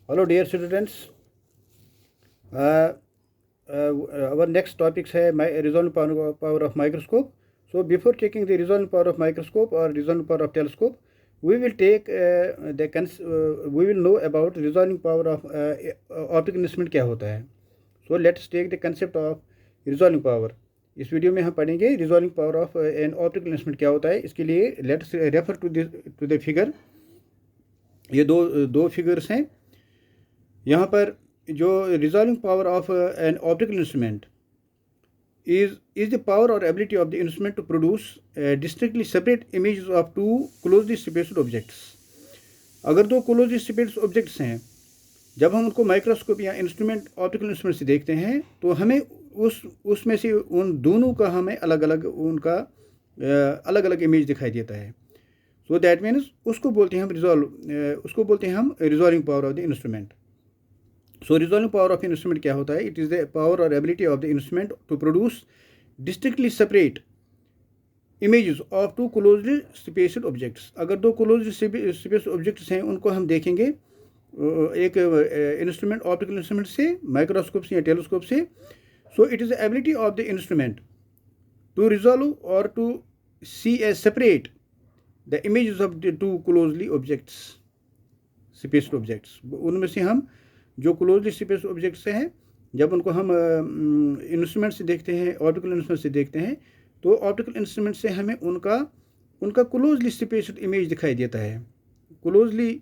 Hello dear students, our next topics है resolving power of microscope. So before taking the resolving power of microscope or resolving power of telescope, we will take we will know about resolving power of optical instrument क्या होता है. So let's take the concept of resolving power. इस video में हम पढ़ेंगे resolving power of an optical instrument क्या होता है. इसके लिए let's refer to the figure. ये दो फिगर्स हैं. यहाँ पर जो resolving power of an optical instrument is the power or ability of the instrument to produce distinctly separate images of two closely spaced objects. अगर दो closely spaced objects हैं, जब हम उनको माइक्रोस्कोप या इंस्ट्रूमेंट ऑप्टिकल इंस्ट्रूमेंट से देखते हैं तो हमें उसमें से उन दोनों का हमें अलग अलग उनका अलग अलग इमेज दिखाई देता है. सो दैट मीन्स उसको बोलते हैं हम resolving power of the instrument. So resolving power of instrument क्या होता है? It is the power or ability of the instrument to produce distinctly separate images of two closely spaced objects. अगर दो closely spaced objects हैं उनको हम देखेंगे एक इंस्ट्रूमेंट ऑप्टिकल इंस्ट्रूमेंट से, माइक्रोस्कोप से या टेलीस्कोप से. So it is the ability of the instrument to resolve or to see as separate the images of the two closely spaced objects. उनमें से हम जो क्लोजली स्पेस्ड ऑब्जेक्ट्स हैं, जब उनको हम इंस्ट्रूमेंट से देखते हैं, ऑप्टिकल इंस्ट्रूमेंट से देखते हैं, तो ऑप्टिकल इंस्ट्रूमेंट से हमें उनका क्लोजली स्पेस्ड इमेज दिखाई देता है. क्लोजली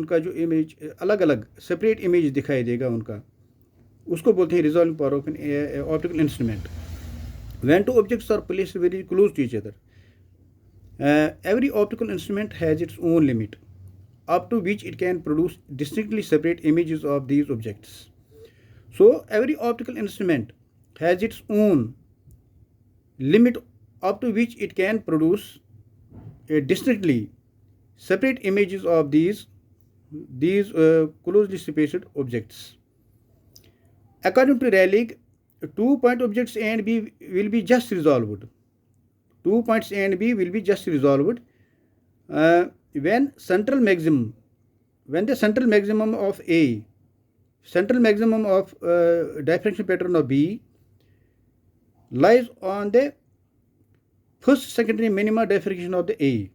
उनका जो इमेज अलग अलग सेपरेट इमेज दिखाई देगा उनका, उसको बोलते हैं resolving power of an optical instrument. When two objects are placed very close to each other, every optical instrument has its own limit up to which it can produce distinctly separate images of these objects. So every optical instrument has its own limit up to which it can produce distinctly separate images of these closely spaced objects. According to Rayleigh, 2-point objects A and B will be just resolved. 2 points A and B will be just resolved when the central maximum of A, central maximum of diffraction pattern of B lies on the first secondary minima diffraction of the A.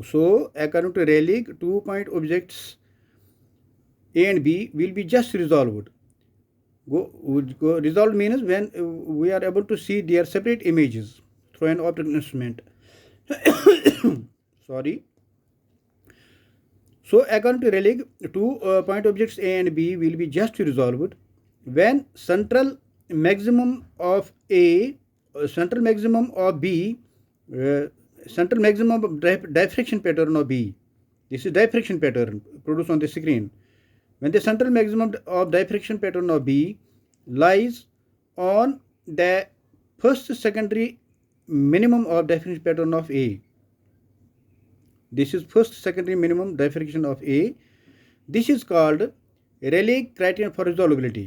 So according to Rayleigh, 2-point objects A and B will be just resolved. Resolved means when we are able to see their separate images through an optical instrument. Sorry. So according to Rayleigh, 2-point objects A and B will be just resolved when central maximum of A, central maximum of B, central maximum of diffraction pattern of B. This is diffraction pattern produced on the screen. When the central maximum of diffraction pattern of B lies on the first secondary minimum of diffraction pattern of A. This is first secondary minimum diffraction of A. This is called Rayleigh criterion for resolvability.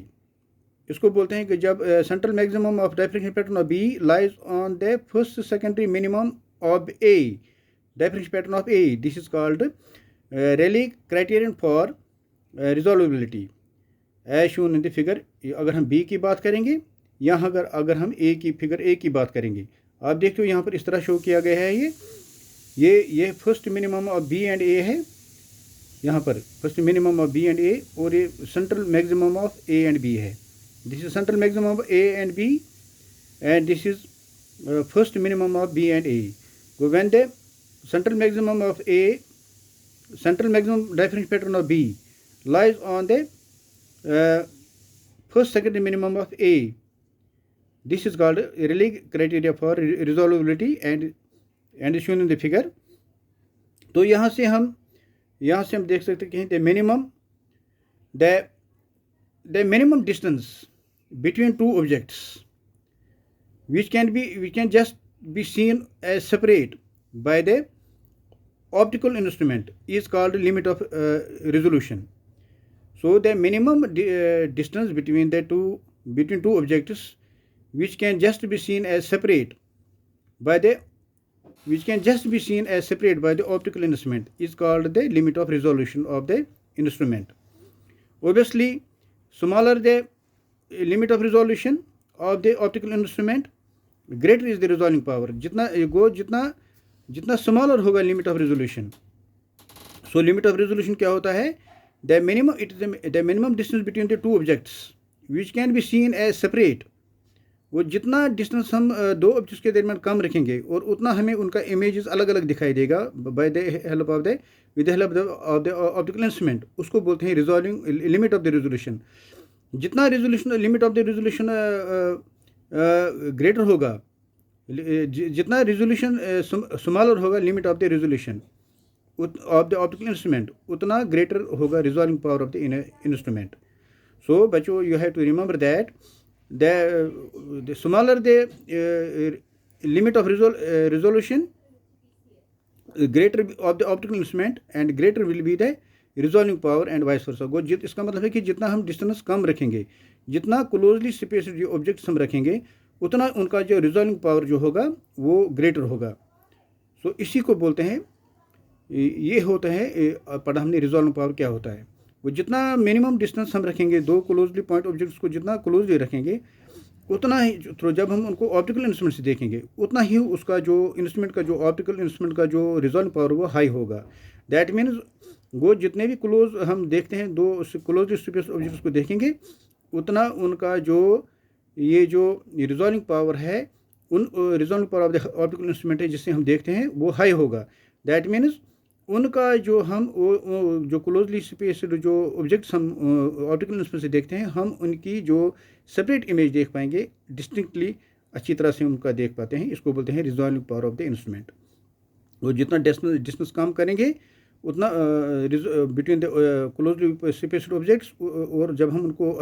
इसको बोलते हैं कि जब central maximum of diffraction pattern of B lies on the first secondary minimum of A, diffraction pattern of A. This is called Rayleigh criterion for resolvability. As shown in the figure. अगर हम B की बात करेंगे, यहाँ अगर हम figure A की बात करेंगे, आप देखते हो यहाँ पर इस तरह शो किया गया है. ये first minimum of B and A है. यहाँ पर first minimum of B and A, और ये central maximum of A and B है. This is central maximum of A and B, and this is first minimum of B and A. When the central maximum of A, central maximum difference pattern of B lies on the first secondary minimum of A. This is called Rayleigh criteria for resolvability and shown in the figure. तो यहाँ से हम देख सकते हैं कि the minimum distance between two objects which can just be seen as separate by the optical instrument is called limit of resolution. So the minimum distance between two objects which can just be seen as separate by the which can just be seen as separate by the optical instrument is called the limit of resolution of the instrument. Obviously, smaller the limit of resolution of the optical instrument, greater is the resolving power. जितना smaller होगा limit of resolution, so limit of resolution क्या होता है, the minimum distance between the two objects which can be seen as separate. वो जितना distance हम दो objects के दरमियान कम रखेंगे और उतना हमें उनका इमेजेस अलग अलग दिखाई देगा by the help of the with the help of the optical instrument. उसको बोलते हैं resolving limit of the resolution. जितना resolution limit of the resolution greater होगा, जितना रेजोल्यूशन स्मॉलर होगा limit of the resolution of the optical instrument, उतना greater होगा resolving power of the instrument. So बच्चों, you have to remember that the smaller the limit of resolution, greater of the optical instrument and greater will be the resolving power and vice versa. इसका मतलब है कि जितना हम distance कम रखेंगे, जितना closely spaced जो ऑब्जेक्ट्स हम रखेंगे, उतना उनका जो रिजॉल्विंग पावर जो होगा वो ग्रेटर होगा. सो इसी को बोलते हैं, ये होता है पढ़ा हमने रिजॉल्विंग पावर क्या होता है. वो जितना मिनिमम डिस्टेंस हम रखेंगे, दो क्लोजली पॉइंट ऑब्जेक्ट्स को जितना क्लोजली रखेंगे, उतना ही जब हम उनको ऑप्टिकल इंस्ट्रूमेंट से देखेंगे, उतना ही उसका जो इंस्ट्रूमेंट का जो ऑप्टिकल इंस्ट्रूमेंट का जो रिजॉल्विंग पावर वो हाई होगा. दैट मीन्स वो जितने भी क्लोज हम देखते हैं, दो क्लोजली स्पेस्ड ऑब्जेक्ट्स को देखेंगे, उतना उनका जो ये जो रिजॉल्विंग पावर है, उन resolving power of the optical instrument है जिससे हम देखते हैं, वो हाई होगा. दैट मीन्स उनका जो हम जो क्लोजली स्पेस्ड जो ऑब्जेक्ट्स हम ऑप्टिकल इंस्ट्रूमेंट से देखते हैं, हम उनकी जो सेपरेट इमेज देख पाएंगे, डिस्टिंक्टली अच्छी तरह से उनका देख पाते हैं. इसको बोलते हैं resolving power of the instrument. वो जितना डिस्टेंस कम करेंगे, उतना between the closely spaced objects, और जब हम उनको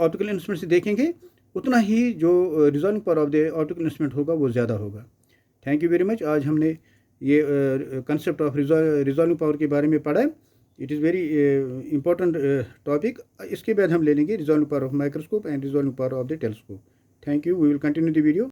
ऑप्टिकल इंस्ट्रूमेंट से देखेंगे, उतना ही जो resolving power of the optical instrument होगा वो ज़्यादा होगा. Thank you very much. आज हमने ये कंसेप्ट ऑफ रिजॉल्विंग पावर के बारे में पढ़ा. It is very important topic. इसके बाद हम ले लेंगे resolving power of microscope and resolving power of the telescope. Thank you. We will continue the video.